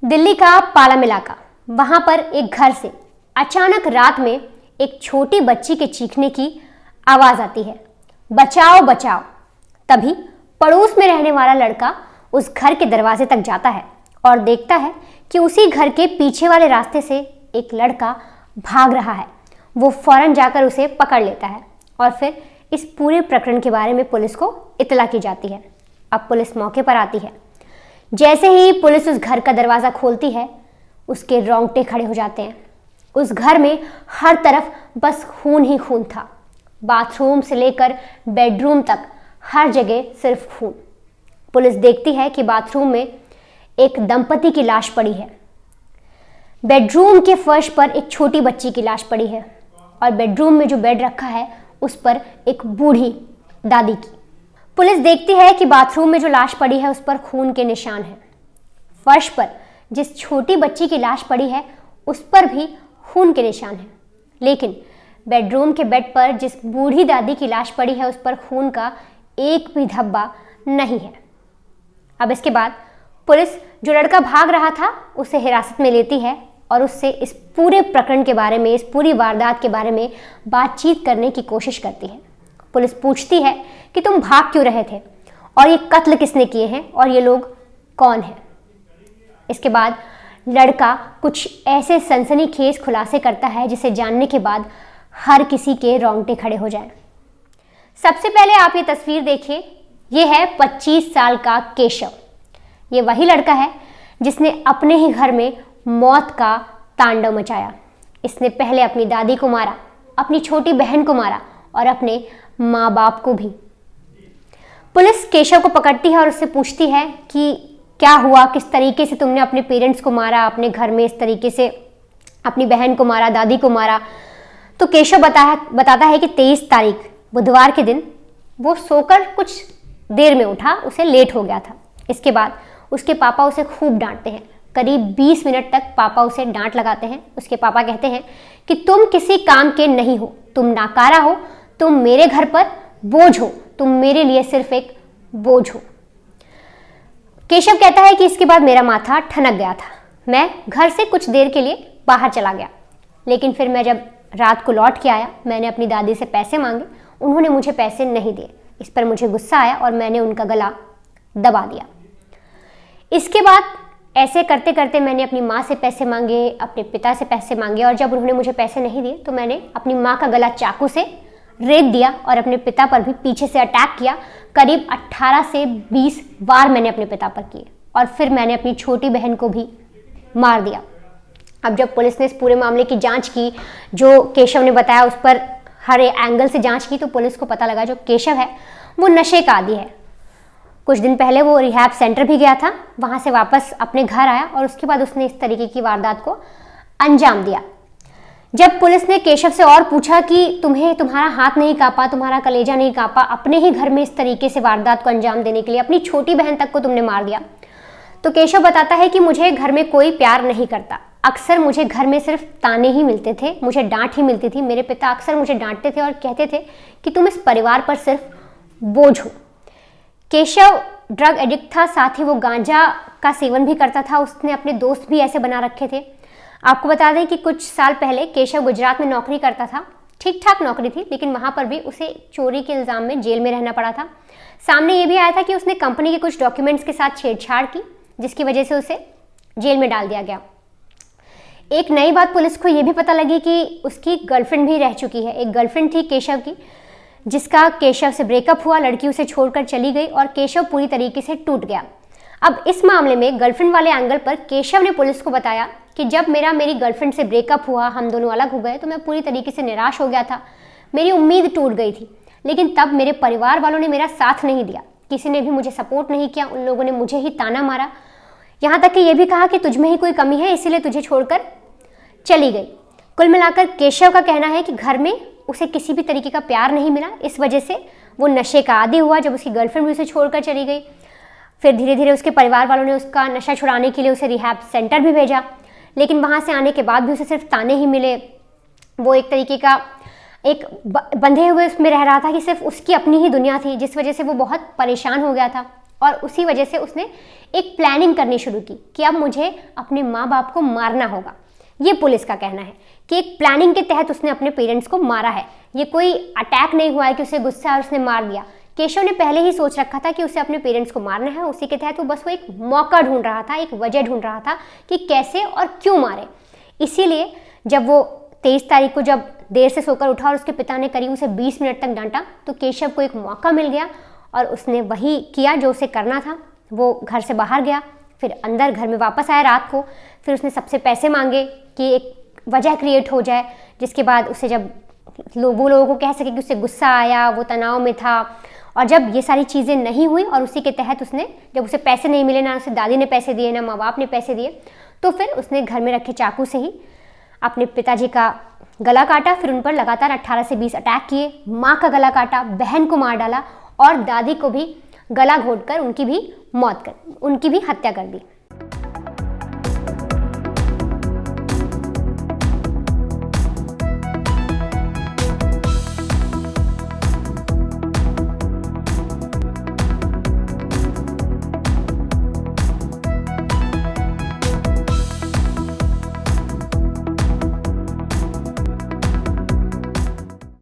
दिल्ली का पालम इलाका, वहां पर एक घर से अचानक रात में एक छोटी बच्ची के चीखने की आवाज आती है, बचाओ बचाओ। तभी पड़ोस में रहने वाला लड़का उस घर के दरवाजे तक जाता है और देखता है कि उसी घर के पीछे वाले रास्ते से एक लड़का भाग रहा है। वो फौरन जाकर उसे पकड़ लेता है और फिर इस पूरे प्रकरण के बारे में पुलिस को इत्तला की जाती है। अब पुलिस मौके पर आती है। जैसे ही पुलिस उस घर का दरवाज़ा खोलती है, उसके रोंगटे खड़े हो जाते हैं। उस घर में हर तरफ बस खून ही खून था। बाथरूम से लेकर बेडरूम तक हर जगह सिर्फ खून। पुलिस देखती है कि बाथरूम में एक दंपति की लाश पड़ी है, बेडरूम के फर्श पर एक छोटी बच्ची की लाश पड़ी है और बेडरूम में जो बेड रखा है उस पर एक बूढ़ी दादी की। पुलिस देखती है कि बाथरूम में जो लाश पड़ी है उस पर खून के निशान हैं। फर्श पर जिस छोटी बच्ची की लाश पड़ी है उस पर भी खून के निशान हैं, लेकिन बेडरूम के बेड पर जिस बूढ़ी दादी की लाश पड़ी है उस पर खून का एक भी धब्बा नहीं है। अब इसके बाद पुलिस जो लड़का भाग रहा था उसे हिरासत में लेती है और उससे इस पूरे प्रकरण के बारे में, इस पूरी वारदात के बारे में बातचीत करने की कोशिश करती है। पुलिस पूछती है कि तुम भाग क्यों रहे थे और ये कत्ल किसने किए हैं और ये लोग कौन हैं। इसके बाद लड़का कुछ ऐसे सनसनीखेज खुलासे करता है जिसे जानने के बाद हर किसी के रोंगटे खड़े हो जाएं। सबसे पहले आप ये तस्वीर देखिए, ये है 25 साल का केशव। ये वही लड़का है जिसने अपने ही घर में मौत का तांडव मचाया। इसने पहले अपनी दादी को मारा, अपनी छोटी बहन को मारा और अपने माँ बाप को भी। पुलिस केशव को पकड़ती है और उससे पूछती है कि क्या हुआ, किस तरीके से तुमने अपने पेरेंट्स को मारा, अपने घर में इस तरीके से अपनी बहन को मारा, दादी को मारा। तो केशव बताता है कि 23 तारीख बुधवार के दिन वो सोकर कुछ देर में उठा, उसे लेट हो गया था। इसके बाद उसके पापा उसे खूब डांटते हैं। करीब 20 मिनट तक पापा उसे डांट लगाते हैं। उसके पापा कहते हैं कि तुम किसी काम के नहीं हो, तुम नाकारा हो, तुम मेरे घर पर बोझ हो, तुम मेरे लिए सिर्फ एक बोझ हो। केशव कहता है कि इसके बाद मेरा माथा ठनक गया था। मैं घर से कुछ देर के लिए बाहर चला गया, लेकिन फिर मैं जब रात को लौट के आया, मैंने अपनी दादी से पैसे मांगे, उन्होंने मुझे पैसे नहीं दिए। इस पर मुझे गुस्सा आया और मैंने उनका गला दबा दिया। इसके बाद ऐसे करते करते मैंने अपनी माँ से पैसे मांगे, अपने पिता से पैसे मांगे और जब उन्होंने मुझे पैसे नहीं दिए तो मैंने अपनी माँ का गला चाकू से रेत दिया और अपने पिता पर भी पीछे से अटैक किया। करीब 18 से 20 बार मैंने अपने पिता पर किए और फिर मैंने अपनी छोटी बहन को भी मार दिया। अब जब पुलिस ने इस पूरे मामले की जांच की, जो केशव ने बताया उस पर हर एंगल से जांच की, तो पुलिस को पता लगा जो केशव है वो नशे का आदी है। कुछ दिन पहले वो रिहैब सेंटर भी गया था, वहाँ से वापस अपने घर आया और उसके बाद उसने इस तरीके की वारदात को अंजाम दिया। जब पुलिस ने केशव से और पूछा कि तुम्हें तुम्हारा हाथ नहीं कांपा, तुम्हारा कलेजा नहीं कांपा, अपने ही घर में इस तरीके से वारदात को अंजाम देने के लिए अपनी छोटी बहन तक को तुमने मार दिया, तो केशव बताता है कि मुझे घर में कोई प्यार नहीं करता। अक्सर मुझे घर में सिर्फ ताने ही मिलते थे, मुझे डांट ही मिलती थी। मेरे पिता अक्सर मुझे डांटते थे और कहते थे कि तुम इस परिवार पर सिर्फ बोझ हो। केशव ड्रग एडिक्ट था, साथ ही वो गांजा का सेवन भी करता था। उसने अपने दोस्त भी ऐसे बना रखे थे। आपको बता दें कि कुछ साल पहले केशव गुजरात में नौकरी करता था। ठीक ठाक नौकरी थी, लेकिन वहाँ पर भी उसे चोरी के इल्ज़ाम में जेल में रहना पड़ा था। सामने ये भी आया था कि उसने कंपनी के कुछ डॉक्यूमेंट्स के साथ छेड़छाड़ की, जिसकी वजह से उसे जेल में डाल दिया गया। एक नई बात पुलिस को ये भी पता लगी कि उसकी गर्लफ्रेंड भी रह चुकी है। एक गर्लफ्रेंड थी केशव की, जिसका केशव से ब्रेकअप हुआ, लड़की उसे छोड़कर चली गई और केशव पूरी तरीके से टूट गया। अब इस मामले में गर्लफ्रेंड वाले एंगल पर केशव ने पुलिस को बताया कि जब मेरी गर्लफ्रेंड से ब्रेकअप हुआ, हम दोनों अलग हो गए, तो मैं पूरी तरीके से निराश हो गया था, मेरी उम्मीद टूट गई थी। लेकिन तब मेरे परिवार वालों ने मेरा साथ नहीं दिया, किसी ने भी मुझे सपोर्ट नहीं किया, उन लोगों ने मुझे ही ताना मारा, यहाँ तक कि ये भी कहा कि तुझ में ही कोई कमी है, इसीलिए तुझे छोड़कर चली गई। कुल मिलाकर केशव का कहना है कि घर में उसे किसी भी तरीके का प्यार नहीं मिला, इस वजह से वो नशे का आदी हुआ। जब उसकी गर्लफ्रेंड भी उसे छोड़कर चली गई, फिर धीरे धीरे उसके परिवार वालों ने उसका नशा छुड़ाने के लिए उसे रिहैब सेंटर भी भेजा, लेकिन वहाँ से आने के बाद भी उसे सिर्फ ताने ही मिले। वो एक तरीके का एक बंधे हुए उसमें रह रहा था कि सिर्फ उसकी अपनी ही दुनिया थी, जिस वजह से वो बहुत परेशान हो गया था। और उसी वजह से उसने एक प्लानिंग करनी शुरू की कि अब मुझे अपने माँ बाप को मारना होगा। ये पुलिस का कहना है कि एक प्लानिंग के तहत उसने अपने पेरेंट्स को मारा है। ये कोई अटैक नहीं हुआ है कि उसे गुस्सा और उसने मार दिया। केशव ने पहले ही सोच रखा था कि उसे अपने पेरेंट्स को मारना है, उसी के तहत वो एक मौका ढूंढ रहा था, एक वजह ढूंढ रहा था कि कैसे और क्यों मारे। इसीलिए जब वो 23 तारीख को जब देर से सोकर उठा और उसके पिता ने करीब उसे 20 मिनट तक डांटा, तो केशव को एक मौका मिल गया और उसने वही किया जो उसे करना था। वो घर से बाहर गया, फिर अंदर घर में वापस आया रात को। फिर उसने सबसे पैसे मांगे कि एक वजह क्रिएट हो जाए, जिसके बाद उसे जब वो लोगों को कह सके कि उसे गुस्सा आया, वो तनाव में था। और जब ये सारी चीज़ें नहीं हुई और उसी के तहत उसने, जब उसे पैसे नहीं मिले, ना उसे दादी ने पैसे दिए ना माँ बाप ने पैसे दिए, तो फिर उसने घर में रखे चाकू से ही अपने पिताजी का गला काटा। फिर उन पर लगातार 18 से 20 अटैक किए, माँ का गला काटा, बहन को मार डाला और दादी को भी गला घोंटकर उनकी भी हत्या कर दी।